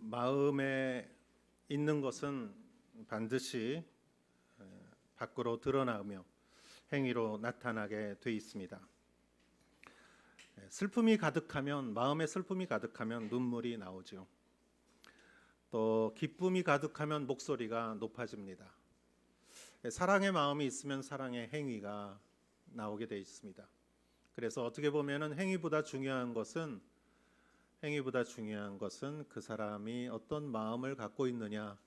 마음에 있는 것은 반드시 밖으로 드러나며 행위로 나타나게 돼 있습니다. 슬픔이 가득하면, 마음에 슬픔이 가득하면 눈물이 나오죠. 또 기쁨이 가득하면 목소리가 높아집니다. 사랑의 마음이 있으면 사랑의 행위가 나오게 돼 있습니다. 그래서 어떻게 보면은 행위보다 중요한 것은 그 사람이 어떤 마음을 갖고 있느냐,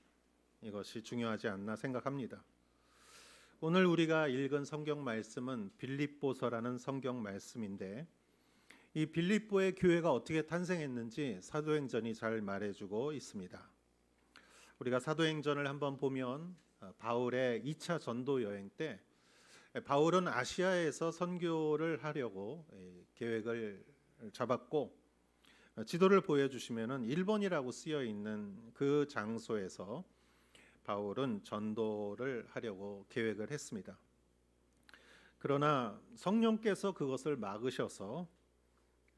이것이 중요하지 않나 생각합니다. 오늘 우리가 읽은 성경 말씀은 빌립보서라는 성경 말씀인데, 이 빌립보의 교회가 어떻게 탄생했는지 사도행전이 잘 말해주고 있습니다. 우리가 사도행전을 한번 보면 바울의 2차 전도 여행 때 바울은 아시아에서 선교를 하려고 계획을 잡았고, 지도를 보여주시면은 1번이라고 쓰여 있는 그 장소에서 바울은 전도를 하려고 계획을 했습니다. 그러나 성령께서 그것을 막으셔서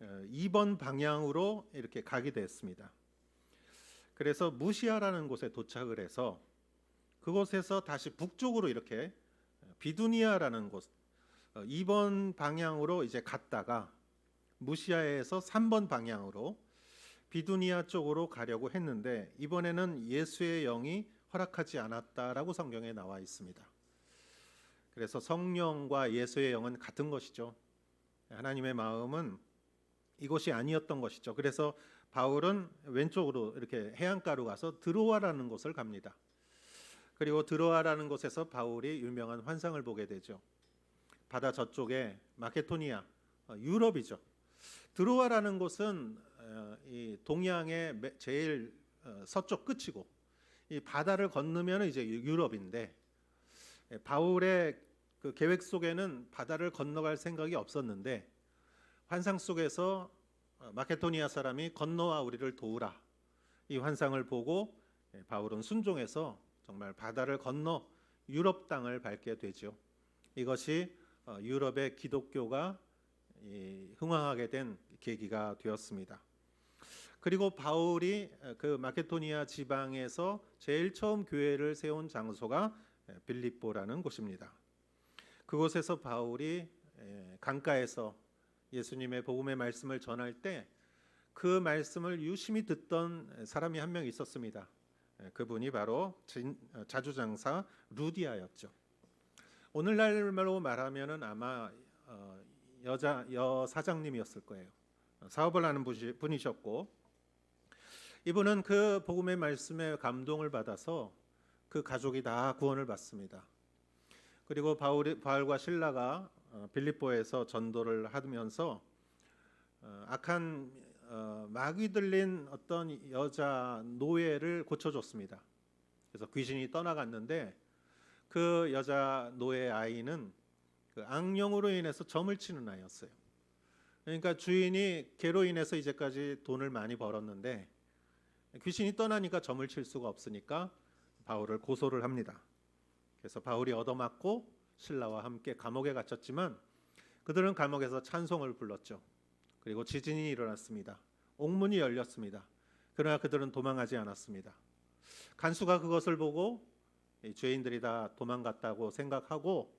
2번 방향으로 이렇게 가게 됐습니다. 그래서 무시아라는 곳에 도착을 해서 그곳에서 다시 북쪽으로 이렇게 비두니아라는 곳 2번 방향으로 이제 갔다가 무시아에서 3번 방향으로 비두니아 쪽으로 가려고 했는데, 이번에는 예수의 영이 허락하지 않았다라고 성경에 나와 있습니다. 그래서 성령과 예수의 영은 같은 것이죠. 하나님의 마음은 이곳이 아니었던 것이죠. 그래서 바울은 왼쪽으로 이렇게 해안가로 가서 드로아라는 곳을 갑니다. 그리고 드로아라는 곳에서 바울이 유명한 환상을 보게 되죠. 바다 저쪽에 마케도니아, 유럽이죠. 드로아라는 곳은 이 동양의 제일 서쪽 끝이고, 이 바다를 건너면 이제 유럽인데, 바울의 그 계획 속에는 바다를 건너갈 생각이 없었는데, 환상 속에서 마케도니아 사람이 건너와 우리를 도우라, 이 환상을 보고 바울은 순종해서 정말 바다를 건너 유럽 땅을 밟게 되죠. 이것이 유럽의 기독교가 흥왕하게 된 계기가 되었습니다. 그리고 바울이 그 마케도니아 지방에서 제일 처음 교회를 세운 장소가 빌립보라는 곳입니다. 그곳에서 바울이 강가에서 예수님의 복음의 말씀을 전할 때 그 말씀을 유심히 듣던 사람이 한 명 있었습니다. 그분이 바로 자주장사 루디아였죠. 오늘날로 말하면은 아마 여사장님이었을 거예요. 사업을 하는 분이셨고, 이분은 그 복음의 말씀에 감동을 받아서 그 가족이 다 구원을 받습니다. 그리고 바울과 실라가 빌립보에서 전도를 하면서 악한 마귀 들린 어떤 여자 노예를 고쳐줬습니다. 그래서 귀신이 떠나갔는데, 그 여자 노예 아이는 그 악령으로 인해서 점을 치는 아이였어요. 그러니까 주인이 걔로 인해서 이제까지 돈을 많이 벌었는데, 귀신이 떠나니까 점을 칠 수가 없으니까 바울을 고소를 합니다. 그래서 바울이 얻어맞고 신라와 함께 감옥에 갇혔지만, 그들은 감옥에서 찬송을 불렀죠. 그리고 지진이 일어났습니다. 옥문이 열렸습니다. 그러나 그들은 도망하지 않았습니다. 간수가 그것을 보고 죄인들이 다 도망갔다고 생각하고,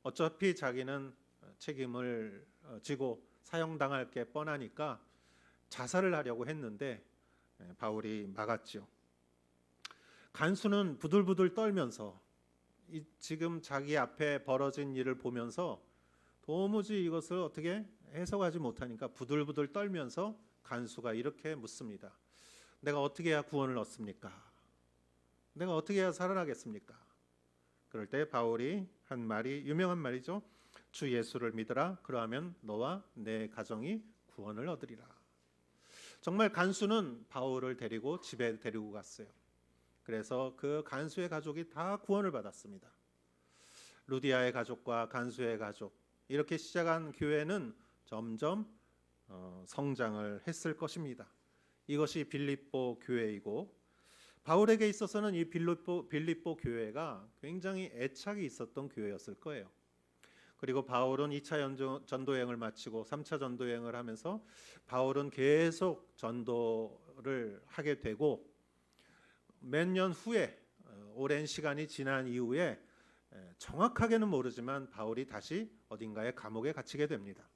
어차피 자기는 책임을 지고 사형당할 게 뻔하니까 자살을 하려고 했는데 바울이 막았죠. 간수는 부들부들 떨면서 지금 자기 앞에 벌어진 일을 보면서 도무지 이것을 어떻게 해석하지 못하니까 부들부들 떨면서 간수가 이렇게 묻습니다. 내가 어떻게 해야 구원을 얻습니까? 내가 어떻게 해야 살아나겠습니까? 그럴 때 바울이 한 말이 유명한 말이죠. 주 예수를 믿으라. 그러하면 너와 내 가정이 구원을 얻으리라. 정말 간수는 바울을 데리고 집에 데리고 갔어요. 그래서 그 간수의 가족이 다 구원을 받았습니다. 루디아의 가족과 간수의 가족, 이렇게 시작한 교회는 점점 성장을 했을 것입니다. 이것이 빌립보 교회이고, 바울에게 있어서는 이 빌립보 교회가 굉장히 애착이 있었던 교회였을 거예요. 그리고 바울은 2차 전도여행을 마치고 3차 전도여행을 하면서 바울은 계속 전도를 하게 되고, 몇 년 후에 오랜 시간이 지난 이후에 정확하게는 모르지만 바울이 다시 어딘가에 감옥에 갇히게 됩니다.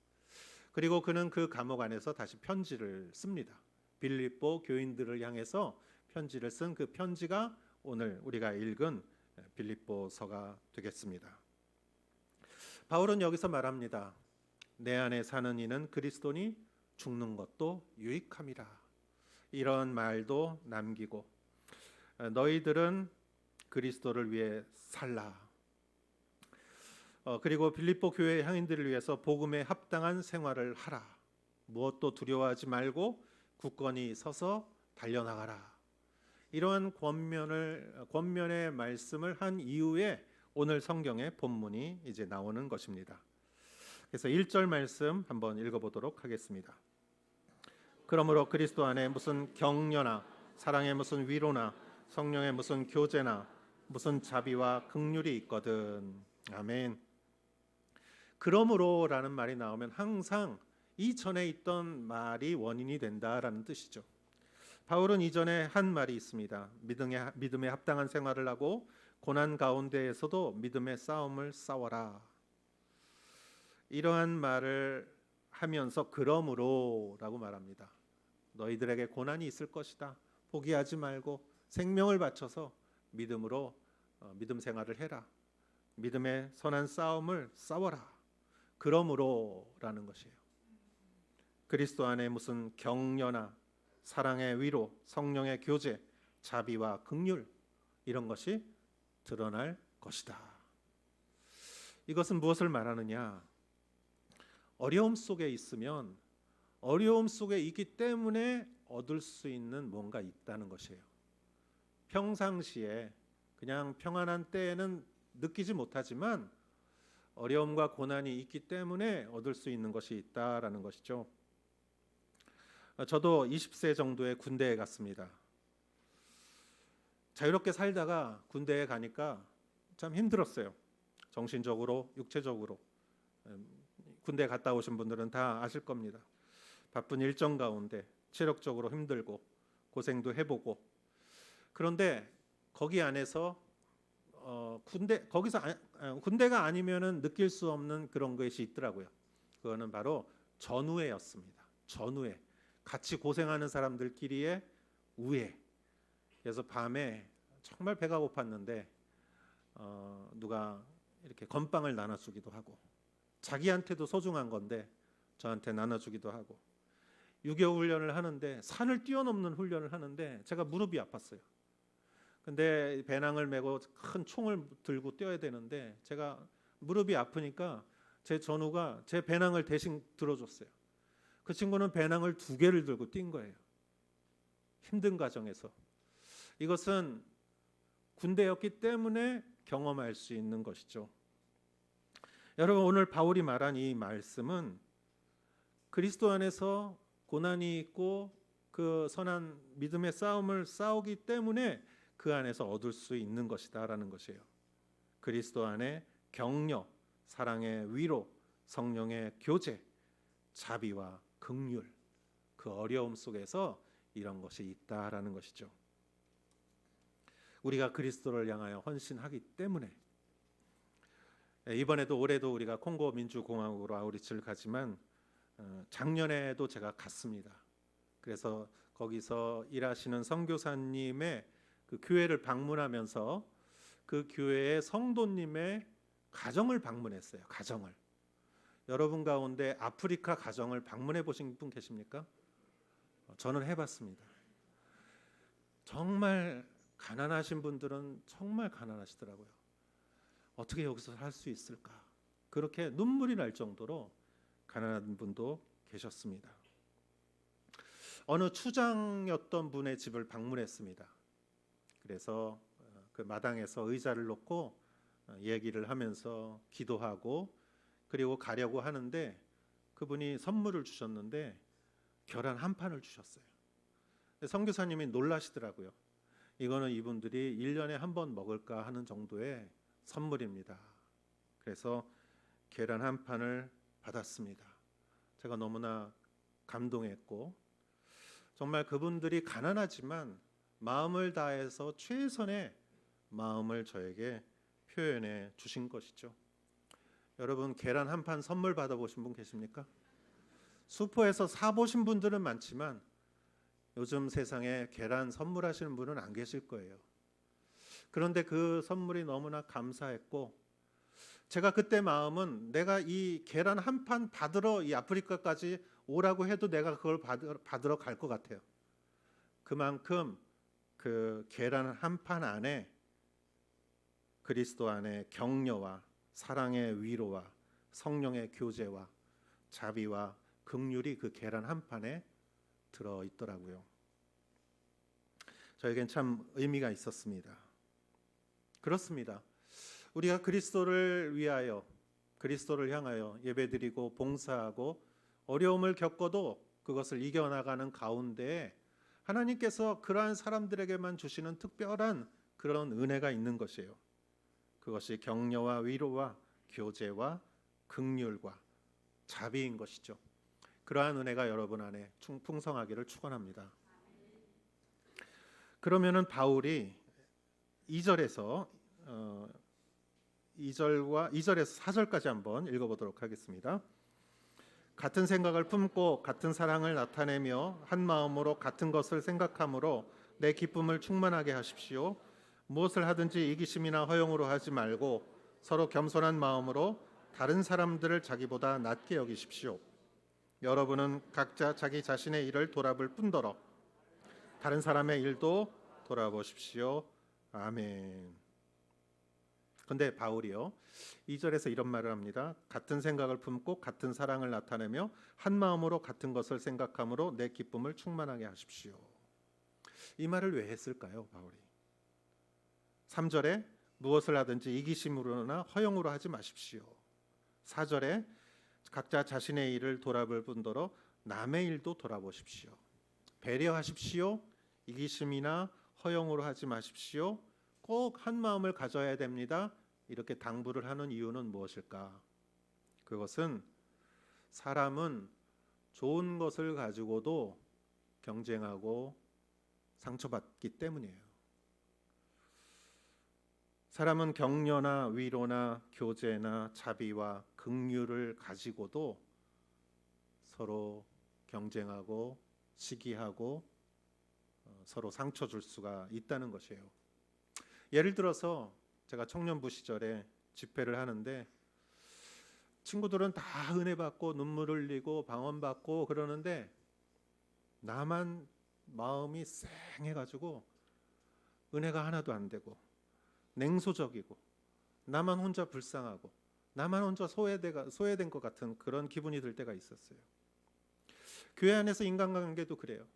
그리고 그는 그 감옥 안에서 다시 편지를 씁니다. 빌립보 교인들을 향해서 편지를 쓴 그 편지가 오늘 우리가 읽은 빌립보서가 되겠습니다. 바울은 여기서 말합니다. 내 안에 사는 이는 그리스도니 죽는 것도 유익함이라. 이런 말도 남기고 너희들은 그리스도를 위해 살라. 그리고 빌립보 교회 향인들을 위해서 복음에 합당한 생활을 하라. 무엇도 두려워하지 말고 굳건히 서서 달려나가라. 이러한 권면의 말씀을 한 이후에 오늘 성경의 본문이 이제 나오는 것입니다. 그래서 1절 말씀 한번 읽어보도록 하겠습니다. 그러므로 그리스도 안에 무슨 격려나 사랑의 무슨 위로나 성령의 무슨 교제나 무슨 자비와 긍휼이 있거든. 아멘. 그러므로라는 말이 나오면 항상 이전에 있던 말이 원인이 된다라는 뜻이죠. 바울은 이전에 한 말이 있습니다. 믿음에 합당한 생활을 하고 고난 가운데에서도 믿음의 싸움을 싸워라. 이러한 말을 하면서 그러므로라고 말합니다. 너희들에게 고난이 있을 것이다. 포기하지 말고 생명을 바쳐서 믿음으로 믿음 생활을 해라. 믿음의 선한 싸움을 싸워라. 그러므로라는 것이에요. 그리스도 안에 무슨 격려나 사랑의 위로, 성령의 교제, 자비와 긍휼 이런 것이 드러날 것이다. 이것은 무엇을 말하느냐? 어려움 속에 있으면 어려움 속에 있기 때문에 얻을 수 있는 뭔가 있다는 것이에요. 평상시에 그냥 평안한 때에는 느끼지 못하지만 어려움과 고난이 있기 때문에 얻을 수 있는 것이 있다라는 것이죠. 저도 20세 정도에 군대에 갔습니다. 자유롭게 살다가 군대에 가니까 참 힘들었어요. 정신적으로, 육체적으로. 군대 갔다 오신 분들은 다 아실 겁니다. 바쁜 일정 가운데 체력적으로 힘들고 고생도 해보고. 그런데 거기 안에서 군대가 아니면은 느낄 수 없는 그런 것이 있더라고요. 그거는 바로 전우애였습니다. 전우애. 같이 고생하는 사람들끼리의 우애. 그래서 밤에 정말 배가 고팠는데 누가 이렇게 건빵을 나눠주기도 하고 자기한테도 소중한 건데 저한테 나눠주기도 하고 6.25 훈련을 하는데 산을 뛰어넘는 훈련을 하는데 제가 무릎이 아팠어요. 근데 배낭을 메고 큰 총을 들고 뛰어야 되는데 제가 무릎이 아프니까 제 전우가 제 배낭을 대신 들어줬어요. 그 친구는 배낭을 2개를 들고 뛴 거예요. 힘든 과정에서. 이것은 군대였기 때문에 경험할 수 있는 것이죠. 여러분 오늘 바울이 말한 이 말씀은 그리스도 안에서 고난이 있고 그 선한 믿음의 싸움을 싸우기 때문에 그 안에서 얻을 수 있는 것이다라는 것이에요. 그리스도 안에 격려, 사랑의 위로, 성령의 교제, 자비와 긍휼, 그 어려움 속에서 이런 것이 있다라는 것이죠. 우리가 그리스도를 향하여 헌신하기 때문에 이번에도 올해도 우리가 콩고 민주공화국으로 아우리츠를 가지만 작년에도 제가 갔습니다. 그래서 거기서 일하시는 선교사님의 그 교회를 방문하면서 그 교회의 성도님의 가정을 방문했어요. 가정을. 여러분 가운데 아프리카 가정을 방문해 보신 분 계십니까? 저는 해봤습니다. 정말 가난하신 분들은 정말 가난하시더라고요. 어떻게 여기서 살 수 있을까? 그렇게 눈물이 날 정도로 가난한 분도 계셨습니다. 어느 추장이었던 분의 집을 방문했습니다. 그래서 그 마당에서 의자를 놓고 얘기를 하면서 기도하고 그리고 가려고 하는데 그분이 선물을 주셨는데 계란 한 판을 주셨어요. 선교사님이 놀라시더라고요. 이거는 이분들이 1년에 한 번 먹을까 하는 정도의 선물입니다. 그래서 계란 한 판을 받았습니다. 제가 너무나 감동했고 정말 그분들이 가난하지만 마음을 다해서 최선의 마음을 저에게 표현해 주신 것이죠. 여러분 계란 한 판 선물 받아보신 분 계십니까? 슈퍼에서 사보신 분들은 많지만 요즘 세상에 계란 선물하시는 분은 안 계실 거예요. 그런데 그 선물이 너무나 감사했고, 제가 그때 마음은 내가 이 계란 한 판 받으러 이 아프리카까지 오라고 해도 내가 그걸 받으러 갈 것 같아요. 그만큼 그 계란 한 판 안에 그리스도 안에 격려와 사랑의 위로와 성령의 교제와 자비와 긍휼이 그 계란 한 판에 들어 있더라고요. 저에겐 참 의미가 있었습니다. 그렇습니다. 우리가 그리스도를 위하여, 그리스도를 향하여 예배드리고 봉사하고 어려움을 겪어도 그것을 이겨나가는 가운데 하나님께서 그러한 사람들에게만 주시는 특별한 그런 은혜가 있는 것이에요. 그것이 격려와 위로와 교제와 긍휼과 자비인 것이죠. 그러한 은혜가 여러분 안에 풍성하기를 축원합니다. 그러면은 바울이 2절에서 4절까지 한번 읽어보도록 하겠습니다. 같은 생각을 품고 같은 사랑을 나타내며 한 마음으로 같은 것을 생각함으로 내 기쁨을 충만하게 하십시오. 무엇을 하든지 이기심이나 허영으로 하지 말고 서로 겸손한 마음으로 다른 사람들을 자기보다 낮게 여기십시오. 여러분은 각자 자기 자신의 일을 돌아볼 뿐더러 다른 사람의 일도 돌아보십시오. 아멘. 근데 바울이요 2절에서 이런 말을 합니다. 같은 생각을 품고 같은 사랑을 나타내며 한 마음으로 같은 것을 생각함으로 내 기쁨을 충만하게 하십시오. 이 말을 왜 했을까요, 바울이? 3절에 무엇을 하든지 이기심으로나 허영으로 하지 마십시오. 4절에 각자 자신의 일을 돌아볼 뿐더러 남의 일도 돌아보십시오. 배려하십시오. 이기심이나 허영으로 하지 마십시오. 꼭 한 마음을 가져야 됩니다. 이렇게 당부를 하는 이유는 무엇일까? 그것은 사람은 좋은 것을 가지고도 경쟁하고 상처받기 때문이에요. 사람은 격려나 위로나 교제나 자비와 긍휼을 가지고도 서로 경쟁하고 시기하고 서로 상처 줄 수가 있다는 것이에요. 예를 들어서 제가 청년부 시절에 집회를 하는데 친구들은 다 은혜 받고 눈물 흘리고 방언 받고 그러는데 나만 마음이 쌩해가지고 은혜가 하나도 안 되고 냉소적이고 나만 혼자 불쌍하고 나만 혼자 소외된 것 같은 그런 기분이 들 때가 있었어요. 교회 안에서 인간관계도 그래요.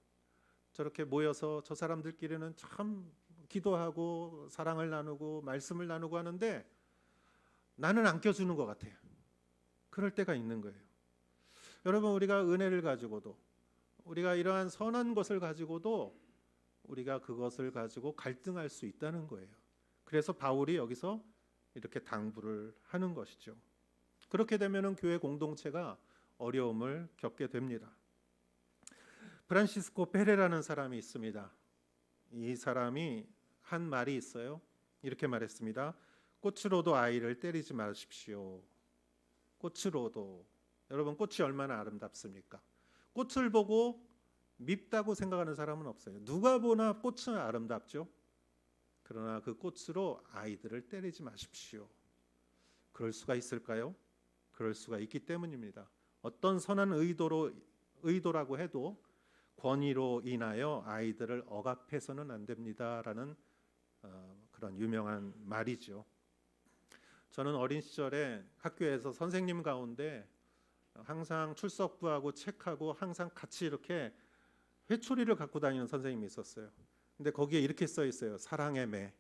저렇게 모여서 저 사람들끼리는 참 기도하고 사랑을 나누고 말씀을 나누고 하는데 나는 안 껴주는 것 같아요. 그럴 때가 있는 거예요. 여러분, 우리가 은혜를 가지고도 우리가 이러한 선한 것을 가지고도 우리가 그것을 가지고 갈등할 수 있다는 거예요. 그래서 바울이 여기서 이렇게 당부를 하는 것이죠. 그렇게 되면은 교회 공동체가 어려움을 겪게 됩니다. 프란시스코 페레라는 사람이 있습니다. 이 사람이 한 말이 있어요. 이렇게 말했습니다. 꽃으로도 아이를 때리지 마십시오. 꽃으로도. 여러분, 꽃이 얼마나 아름답습니까? 꽃을 보고 밉다고 생각하는 사람은 없어요. 누가 보나 꽃은 아름답죠. 그러나 그 꽃으로 아이들을 때리지 마십시오. 그럴 수가 있을까요? 그럴 수가 있기 때문입니다. 어떤 선한 의도라고 해도 권위로 인하여 아이들을 억압해서는 안 됩니다라는 그런 유명한 말이죠. 저는 어린 시절에 학교에서 선생님 가운데 항상 출석부하고 책하고 항상 같이 이렇게 회초리를 갖고 다니는 선생님이 있었어요. 근데 거기에 이렇게 써 있어요. 사랑의 매.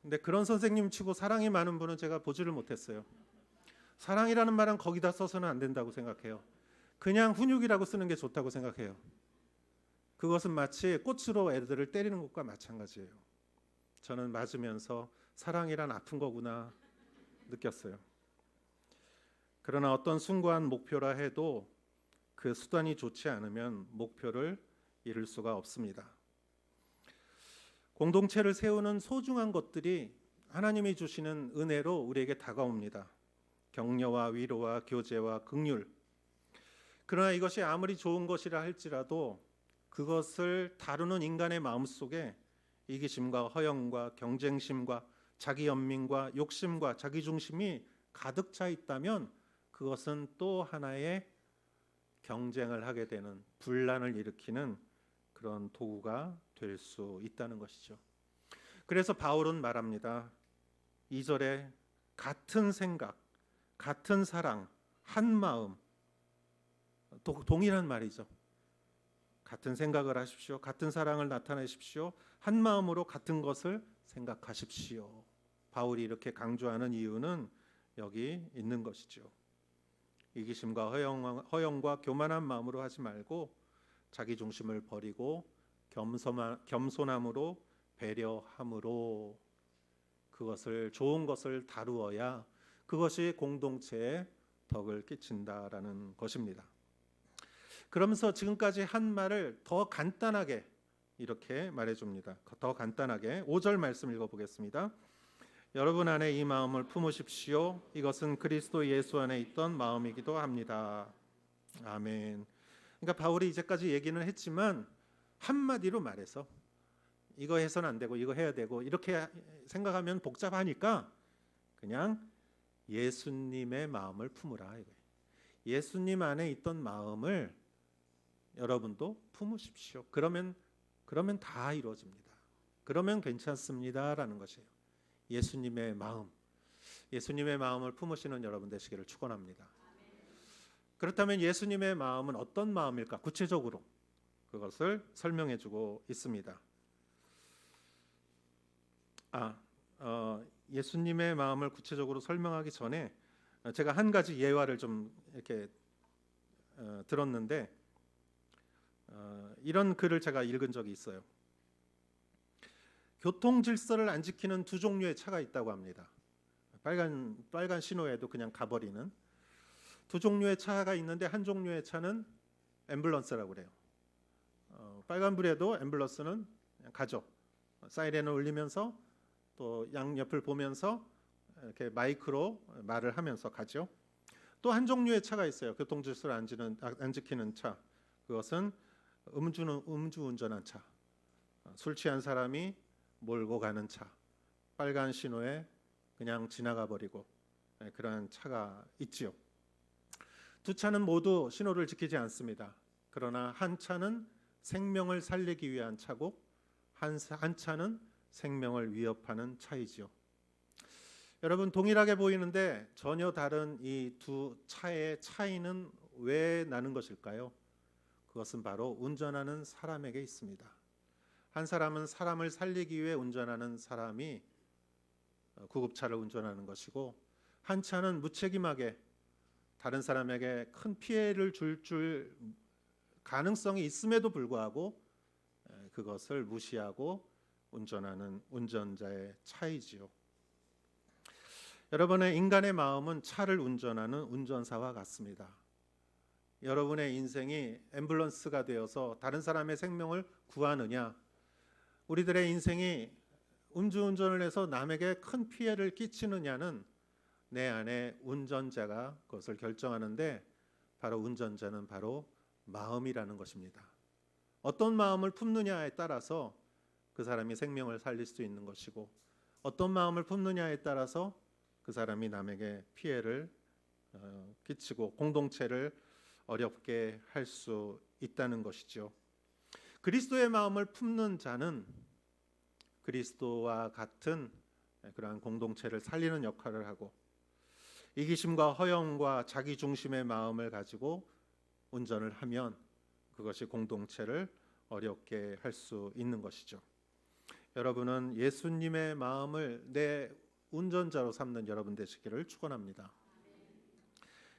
근데 그런 선생님 치고 사랑이 많은 분은 제가 보지를 못했어요. 사랑이라는 말은 거기다 써서는 안 된다고 생각해요. 그냥 훈육이라고 쓰는 게 좋다고 생각해요. 그것은 마치 꽃으로 애들을 때리는 것과 마찬가지예요. 저는 맞으면서 사랑이란 아픈 거구나 느꼈어요. 그러나 어떤 숭고한 목표라 해도 그 수단이 좋지 않으면 목표를 이룰 수가 없습니다. 공동체를 세우는 소중한 것들이 하나님이 주시는 은혜로 우리에게 다가옵니다. 격려와 위로와 교제와 긍휼. 그러나 이것이 아무리 좋은 것이라 할지라도 그것을 다루는 인간의 마음속에 이기심과 허영과 경쟁심과 자기 연민과 욕심과 자기중심이 가득 차 있다면 그것은 또 하나의 경쟁을 하게 되는, 분란을 일으키는 그런 도구가 될 수 있다는 것이죠. 그래서 바울은 말합니다. 2절에 같은 생각, 같은 사랑, 한 마음, 동일한 말이죠. 같은 생각을 하십시오. 같은 사랑을 나타내십시오. 한 마음으로 같은 것을 생각하십시오. 바울이 이렇게 강조하는 이유는 여기 있는 것이죠. 이기심과 허영과 교만한 마음으로 하지 말고 자기 중심을 버리고 겸손함으로, 배려함으로 그것을, 좋은 것을 다루어야 그것이 공동체에 덕을 끼친다라는 것입니다. 그러면서 지금까지 한 말을 더 간단하게 이렇게 말해줍니다. 더 간단하게 5절 말씀 읽어보겠습니다. 여러분 안에 이 마음을 품으십시오. 이것은 그리스도 예수 안에 있던 마음이기도 합니다. 아멘. 그러니까 바울이 이제까지 얘기는 했지만 한마디로 말해서 이거 해서는 안 되고 이거 해야 되고 이렇게 생각하면 복잡하니까 그냥 예수님의 마음을 품으라 이거예요. 예수님 안에 있던 마음을 여러분도 품으십시오. 그러면 다 이루어집니다. 그러면 괜찮습니다라는 것이에요. 예수님의 마음, 예수님의 마음을 품으시는 여러분 되시기를 축원합니다. 그렇다면 예수님의 마음은 어떤 마음일까? 구체적으로 그것을 설명해주고 있습니다. 예수님의 마음을 구체적으로 설명하기 전에 제가 한 가지 예화를 좀 이렇게 들었는데 이런 글을 제가 읽은 적이 있어요. 교통 질서를 안 지키는 두 종류의 차가 있다고 합니다. 빨간 신호에도 그냥 가버리는 두 종류의 차가 있는데 한 종류의 차는 앰뷸런스라고 그래요. 빨간불에도 앰뷸런스는 그냥 가죠. 사이렌을 울리면서 또 양옆을 보면서 이렇게 마이크로 말을 하면서 가죠. 또 한 종류의 차가 있어요. 교통 질서를 안 지키는 차. 그것은 음주운전한 차. 술 취한 사람이 몰고 가는 차. 빨간 신호에 그냥 지나가 버리고 그러한 차가 있지요. 두 차는 모두 신호를 지키지 않습니다. 그러나 한 차는 생명을 살리기 위한 차고 한 차는 생명을 위협하는 차이지요. 여러분, 동일하게 보이는데 전혀 다른 이 두 차의 차이는 왜 나는 것일까요? 그것은 바로 운전하는 사람에게 있습니다. 한 사람은 사람을 살리기 위해 운전하는 사람이 구급차를 운전하는 것이고, 한 차는 무책임하게 다른 사람에게 큰 피해를 줄 가능성이 있음에도 불구하고 그것을 무시하고 운전하는 운전자의 차이지요. 여러분의 인간의 마음은 차를 운전하는 운전사와 같습니다. 여러분의 인생이 앰뷸런스가 되어서 다른 사람의 생명을 구하느냐, 우리들의 인생이 음주운전을 해서 남에게 큰 피해를 끼치느냐는 내 안에 운전자가 그것을 결정하는데, 바로 운전자는 바로 마음이라는 것입니다. 어떤 마음을 품느냐에 따라서 그 사람이 생명을 살릴 수 있는 것이고, 어떤 마음을 품느냐에 따라서 그 사람이 남에게 피해를 끼치고 공동체를 어렵게 할 수 있다는 것이죠. 그리스도의 마음을 품는 자는 그리스도와 같은 그러한 공동체를 살리는 역할을 하고, 이기심과 허영과 자기 중심의 마음을 가지고 운전을 하면 그것이 공동체를 어렵게 할 수 있는 것이죠. 여러분은 예수님의 마음을 내 운전자로 삼는 여러분 되시기를 축원합니다.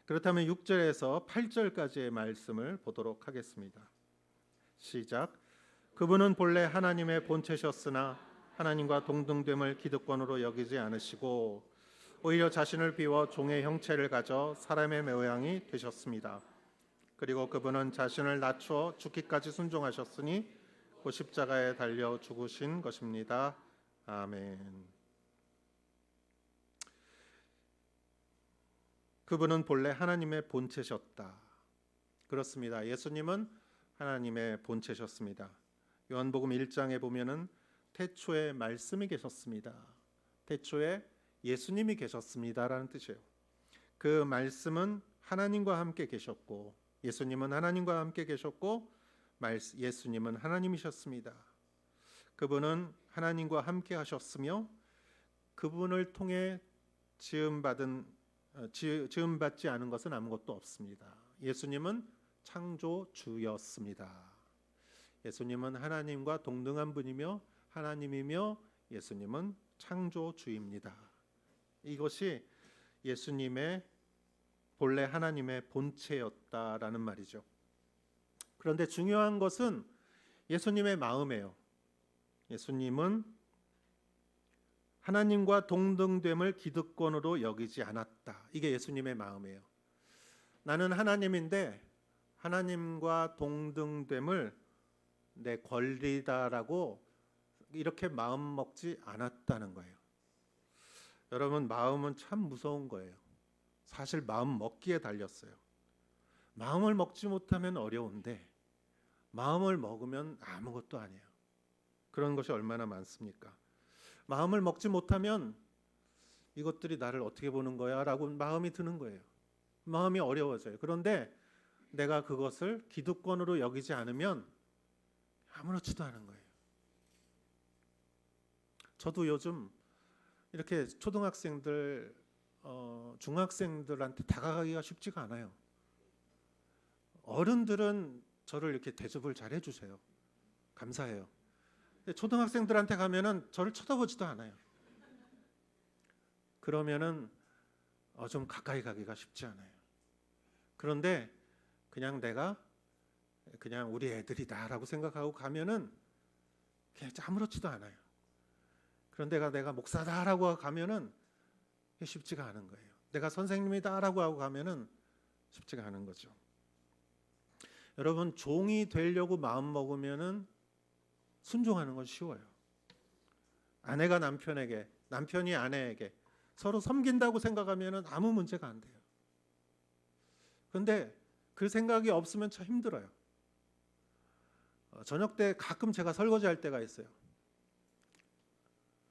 그렇다면 6절에서 8절까지의 말씀을 보도록 하겠습니다. 시작. 그분은 본래 하나님의 본체셨으나 하나님과 동등됨을 기득권으로 여기지 않으시고 오히려 자신을 비워 종의 형체를 가져 사람의 모양이 되셨습니다. 그리고 그분은 자신을 낮추어 죽기까지 순종하셨으니 그 십자가에 달려 죽으신 것입니다. 아멘. 그분은 본래 하나님의 본체셨다. 그렇습니다. 예수님은 하나님의 본체셨습니다. 요한복음 1장에 보면은 태초에 말씀이 계셨습니다. 태초에 예수님이 계셨습니다라는 뜻이에요. 그 말씀은 하나님과 함께 계셨고 예수님은 하나님과 함께 계셨고 예수님은 하나님이셨습니다. 그분은 하나님과 함께 하셨으며 그분을 통해 지음받지 않은 것은 아무것도 없습니다. 예수님은 창조주였습니다. 예수님은 하나님과 동등한 분이며 하나님이며 예수님은 창조주입니다. 이것이 예수님의 본래 하나님의 본체였다라는 말이죠. 그런데 중요한 것은 예수님의 마음이에요. 예수님은 하나님과 동등됨을 기득권으로 여기지 않았다. 이게 예수님의 마음이에요. 나는 하나님인데 하나님과 동등됨을 내 권리다라고 이렇게 마음 먹지 않았다는 거예요. 여러분, 마음은 참 무서운 거예요. 사실 마음 먹기에 달렸어요. 마음을 먹지 못하면 어려운데 마음을 먹으면 아무것도 아니에요. 그런 것이 얼마나 많습니까? 마음을 먹지 못하면 이것들이 나를 어떻게 보는 거야? 라고 마음이 드는 거예요. 마음이 어려워져요. 그런데 내가 그것을 기득권으로 여기지 않으면 아무렇지도 않은 거예요. 저도 요즘 이렇게 초등학생들, 중학생들한테 다가가기가 쉽지가 않아요. 어른들은 저를 이렇게 대접을 잘 해주세요. 감사해요. 근데 초등학생들한테 가면은 저를 쳐다보지도 않아요. 그러면은 좀 가까이 가기가 쉽지 않아요. 그런데 그냥 내가 그냥 우리 애들이다라고 생각하고 가면은 그냥 아무렇지도 않아요. 그런데 내가 목사다라고 가면은 쉽지가 않은 거예요. 내가 선생님이다라고 하고 가면은 쉽지가 않은 거죠. 여러분, 종이 되려고 마음 먹으면은 순종하는 건 쉬워요. 아내가 남편에게, 남편이 아내에게 서로 섬긴다고 생각하면은 아무 문제가 안 돼요. 그런데 그 생각이 없으면 참 힘들어요. 저녁 때 가끔 제가 설거지할 때가 있어요.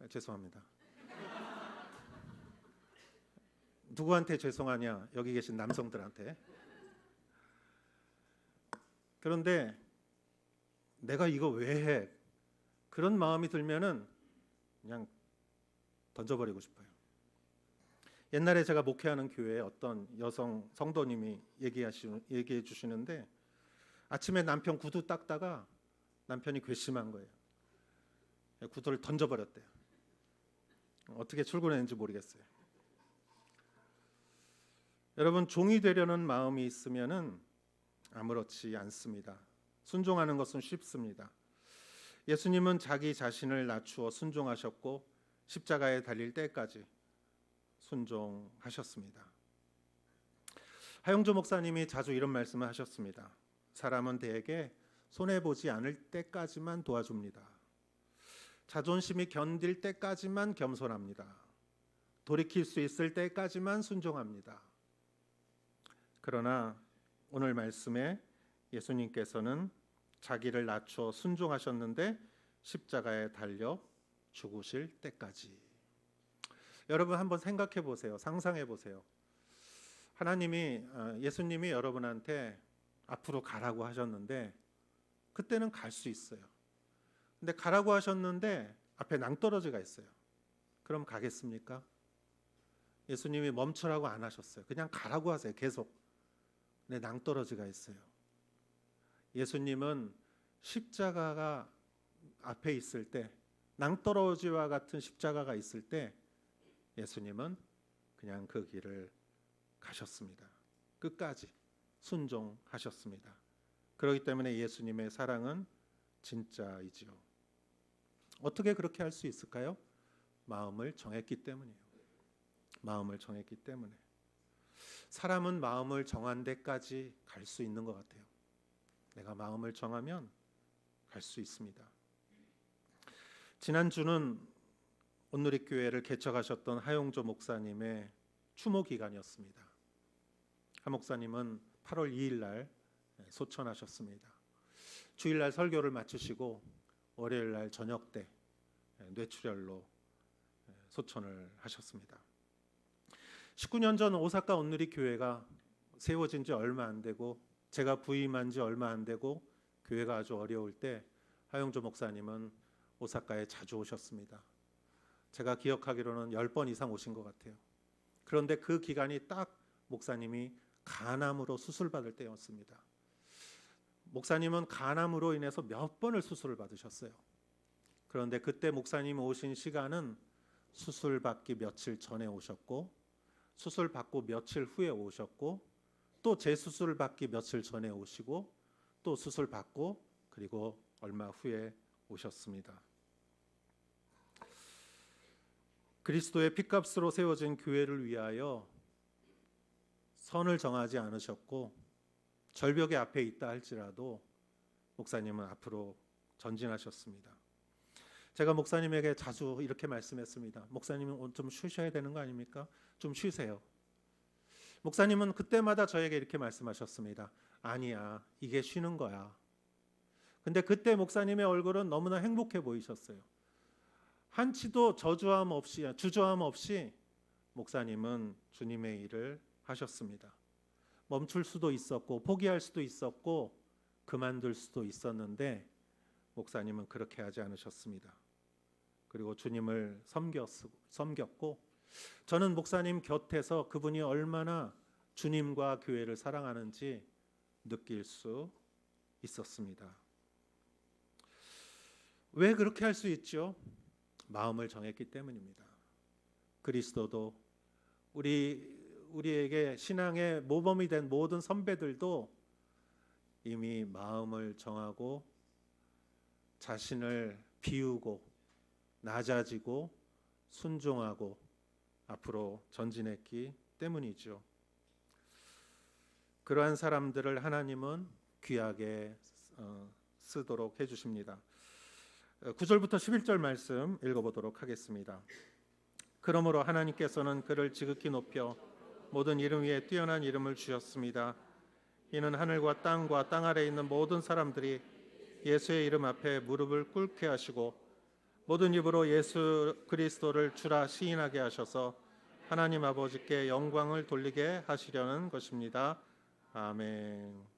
죄송합니다. 누구한테 죄송하냐? 여기 계신 남성들한테. 그런데 내가 이거 왜 해? 그런 마음이 들면은 그냥 던져버리고 싶어요. 옛날에 제가 목회하는 교회에 어떤 여성 성도님이 얘기해 주시는데 아침에 남편 구두 닦다가 남편이 괘씸한 거예요. 구두를 던져버렸대요. 어떻게 출근했는지 모르겠어요. 여러분, 종이 되려는 마음이 있으면은 아무렇지 않습니다. 순종하는 것은 쉽습니다. 예수님은 자기 자신을 낮추어 순종하셨고 십자가에 달릴 때까지 순종하셨습니다. 하영조 목사님이 자주 이런 말씀을 하셨습니다. 사람은 대개 손해보지 않을 때까지만 도와줍니다. 자존심이 견딜 때까지만 겸손합니다. 돌이킬 수 있을 때까지만 순종합니다. 그러나 오늘 말씀에 예수님께서는 자기를 낮춰 순종하셨는데 십자가에 달려 죽으실 때까지. 여러분 한번 생각해 보세요. 상상해 보세요. 예수님이 여러분한테 앞으로 가라고 하셨는데 그때는 갈 수 있어요. 근데 가라고 하셨는데 앞에 낭떠러지가 있어요. 그럼 가겠습니까? 예수님이 멈추라고 안 하셨어요. 그냥 가라고 하세요. 계속. 근데 낭떠러지가 있어요. 예수님은 십자가가 앞에 있을 때, 낭떠러지와 같은 십자가가 있을 때 예수님은 그냥 그 길을 가셨습니다. 끝까지 순종하셨습니다. 그렇기 때문에 예수님의 사랑은 진짜이지요. 어떻게 그렇게 할 수 있을까요? 마음을 정했기 때문이에요. 마음을 정했기 때문에. 사람은 마음을 정한 데까지 갈 수 있는 것 같아요. 내가 마음을 정하면 수 있습니다. 지난주는 온누리교회를 개척하셨던 하용조 목사님의 추모 기간이었습니다. 하 목사님은 8월 2일 날 소천하셨습니다. 주일날 설교를 마치시고 월요일 날 저녁 때 뇌출혈로 소천을 하셨습니다. 19년 전 오사카 온누리교회가 세워진 지 얼마 안 되고 제가 부임한 지 얼마 안 되고 교회가 아주 어려울 때 하용조 목사님은 오사카에 자주 오셨습니다. 제가 기억하기로는 10번 이상 오신 것 같아요. 그런데 그 기간이 딱 목사님이 간암으로 수술받을 때였습니다. 목사님은 간암으로 인해서 몇 번을 수술을 받으셨어요. 그런데 그때 목사님 오신 시간은 수술받기 며칠 전에 오셨고, 수술받고 며칠 후에 오셨고, 또 재수술 받기 며칠 전에 오시고, 또 수술받고 그리고 얼마 후에 오셨습니다. 그리스도의 피값으로 세워진 교회를 위하여 선을 정하지 않으셨고 절벽의 앞에 있다 할지라도 목사님은 앞으로 전진하셨습니다. 제가 목사님에게 자주 이렇게 말씀했습니다. 목사님은 오늘 좀 쉬셔야 되는 거 아닙니까? 좀 쉬세요. 목사님은 그때마다 저에게 이렇게 말씀하셨습니다. 아니야, 이게 쉬는 거야. 근데 그때 목사님의 얼굴은 너무나 행복해 보이셨어요. 한치도 저주함 없이, 주저함 없이 목사님은 주님의 일을 하셨습니다. 멈출 수도 있었고 포기할 수도 있었고 그만둘 수도 있었는데 목사님은 그렇게 하지 않으셨습니다. 그리고 주님을 섬겼고 저는 목사님 곁에서 그분이 얼마나 주님과 교회를 사랑하는지 느낄 수 있었습니다. 왜 그렇게 할 수 있죠? 마음을 정했기 때문입니다. 그리스도도 우리에게 신앙의 모범이 된 모든 선배들도 이미 마음을 정하고 자신을 비우고 낮아지고 순종하고 앞으로 전진했기 때문이죠. 그러한 사람들을 하나님은 귀하게 쓰도록 해주십니다. 9절부터 11절 말씀 읽어보도록 하겠습니다. 그러므로 하나님께서는 그를 지극히 높여 모든 이름 위에 뛰어난 이름을 주셨습니다. 이는 하늘과 땅과 땅 아래에 있는 모든 사람들이 예수의 이름 앞에 무릎을 꿇게 하시고 모든 입으로 예수 그리스도를 주라 시인하게 하셔서 하나님 아버지께 영광을 돌리게 하시려는 것입니다. 아멘.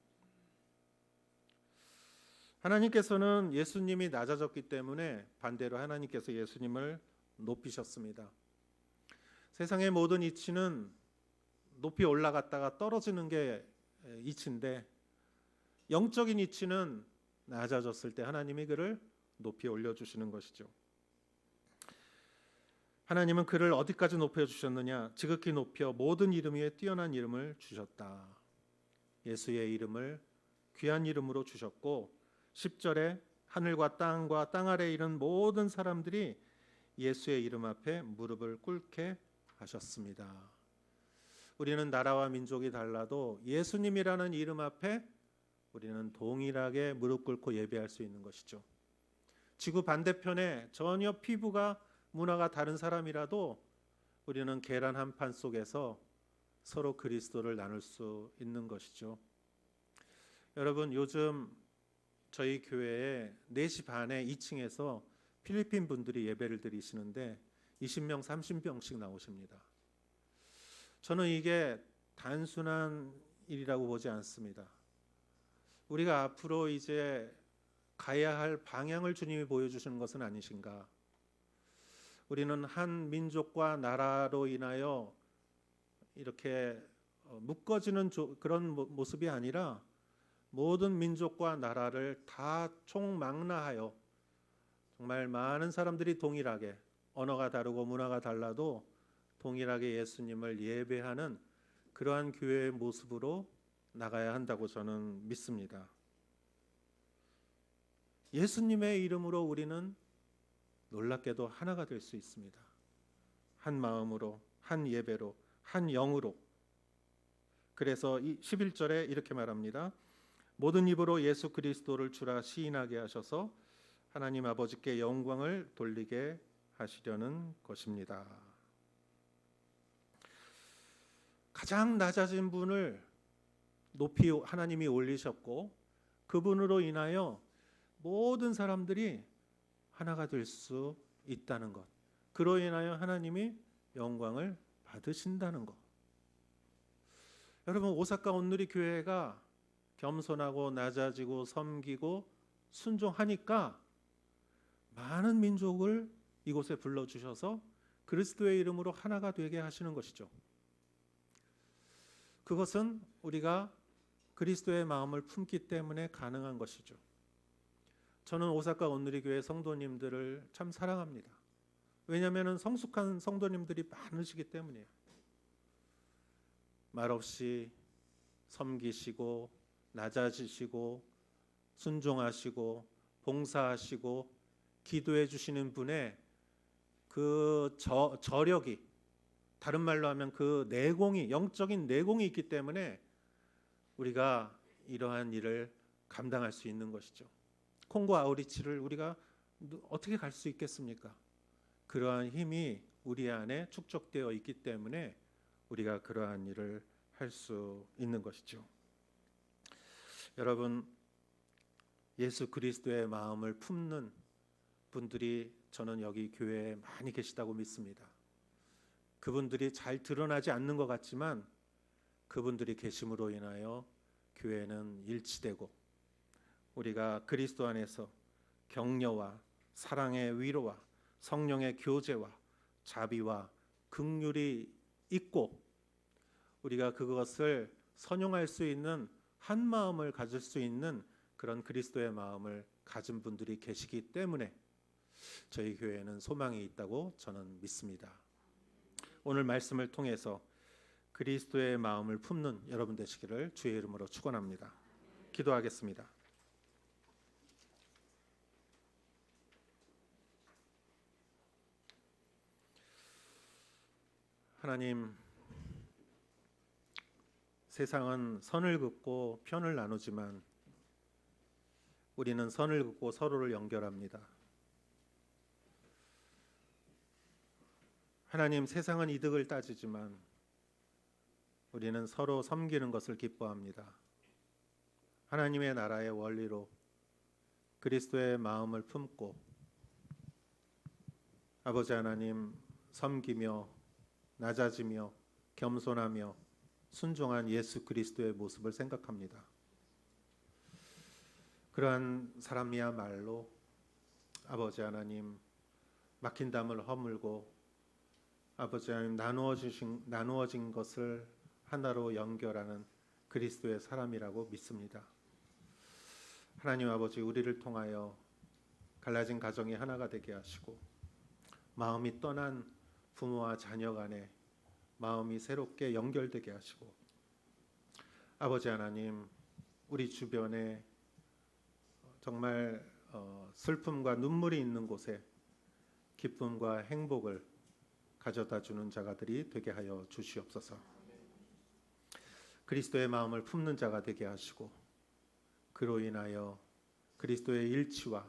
하나님께서는 예수님이 낮아졌기 때문에 반대로 하나님께서 예수님을 높이셨습니다. 세상의 모든 이치는 높이 올라갔다가 떨어지는 게 이치인데 영적인 이치는 낮아졌을 때 하나님이 그를 높이 올려주시는 것이죠. 하나님은 그를 어디까지 높여주셨느냐? 지극히 높여 모든 이름 위에 뛰어난 이름을 주셨다. 예수의 이름을 귀한 이름으로 주셨고 10절에 하늘과 땅 아래에 있는 모든 사람들이 예수의 이름 앞에 무릎을 꿇게 하셨습니다. 우리는 나라와 민족이 달라도 예수님이라는 이름 앞에 우리는 동일하게 무릎 꿇고 예배할 수 있는 것이죠. 지구 반대편에 전혀 피부가 문화가 다른 사람이라도 우리는 계란 한 판 속에서 서로 그리스도를 나눌 수 있는 것이죠. 여러분, 요즘 저희 교회에 4시 반에 2층에서 필리핀 분들이 예배를 드리시는데 20명, 30명씩 나오십니다. 저는 이게 단순한 일이라고 보지 않습니다. 우리가 앞으로 이제 가야 할 방향을 주님이 보여주시는 것은 아니신가? 우리는 한 민족과 나라로 인하여 이렇게 묶어지는 그런 모습이 아니라 모든 민족과 나라를 다 총망라하여 정말 많은 사람들이 동일하게 언어가 다르고 문화가 달라도 동일하게 예수님을 예배하는 그러한 교회의 모습으로 나가야 한다고 저는 믿습니다. 예수님의 이름으로 우리는 놀랍게도 하나가 될 수 있습니다. 한 마음으로, 한 예배로, 한 영으로. 그래서 11절에 이렇게 말합니다. 모든 입으로 예수 그리스도를 주라 시인하게 하셔서 하나님 아버지께 영광을 돌리게 하시려는 것입니다. 가장 낮아진 분을 높이 하나님이 올리셨고 그분으로 인하여 모든 사람들이 하나가 될 수 있다는 것, 그로 인하여 하나님이 영광을 받으신다는 것. 여러분, 오사카 온누리 교회가 겸손하고 낮아지고 섬기고 순종하니까 많은 민족을 이곳에 불러주셔서 그리스도의 이름으로 하나가 되게 하시는 것이죠. 그것은 우리가 그리스도의 마음을 품기 때문에 가능한 것이죠. 저는 오사카 온누리 교회 성도님들을 참 사랑합니다. 왜냐하면 성숙한 성도님들이 많으시기 때문이에요. 말없이 섬기시고 낮아지시고 순종하시고 봉사하시고 기도해 주시는 분의 그 저력이, 다른 말로 하면 그 내공이, 영적인 내공이 있기 때문에 우리가 이러한 일을 감당할 수 있는 것이죠. 콩고 아우리치를 우리가 어떻게 갈 수 있겠습니까? 그러한 힘이 우리 안에 축적되어 있기 때문에 우리가 그러한 일을 할 수 있는 것이죠. 여러분, 예수 그리스도의 마음을 품는 분들이 저는 여기 교회에 많이 계시다고 믿습니다. 그분들이 잘 드러나지 않는 것 같지만 그분들이 계심으로 인하여 교회는 일치되고 우리가 그리스도 안에서 격려와 사랑의 위로와 성령의 교제와 자비와 긍휼이 있고 우리가 그것을 선용할 수 있는 한 마음을 가질 수 있는 그런 그리스도의 마음을 가진 분들이 계시기 때문에 저희 교회는 소망이 있다고 저는 믿습니다. 오늘 말씀을 통해서 그리스도의 마음을 품는 여러분 되시기를 주의 이름으로 축원합니다. 기도하겠습니다. 하나님, 세상은 선을 긋고 편을 나누지만 우리는 선을 긋고 서로를 연결합니다. 하나님, 세상은 이득을 따지지만 우리는 서로 섬기는 것을 기뻐합니다. 하나님의 나라의 원리로 그리스도의 마음을 품고 아버지 하나님, 섬기며 낮아지며 겸손하며 순종한 예수 그리스도의 모습을 생각합니다. 그러한 사람이야말로 아버지 하나님, 막힌 담을 허물고 아버지 하나님 나누어진 것을 하나로 연결하는 그리스도의 사람이라고 믿습니다. 하나님 아버지, 우리를 통하여 갈라진 가정이 하나가 되게 하시고 마음이 떠난 부모와 자녀 간에 마음이 새롭게 연결되게 하시고 아버지 하나님, 우리 주변에 정말 슬픔과 눈물이 있는 곳에 기쁨과 행복을 가져다 주는 자가들이 되게 하여 주시옵소서. 그리스도의 마음을 품는 자가 되게 하시고 그로 인하여 그리스도의 일치와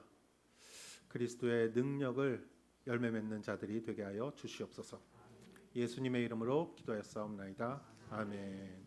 그리스도의 능력을 열매 맺는 자들이 되게 하여 주시옵소서. 예수님의 이름으로 기도하였사옵나이다. 아멘.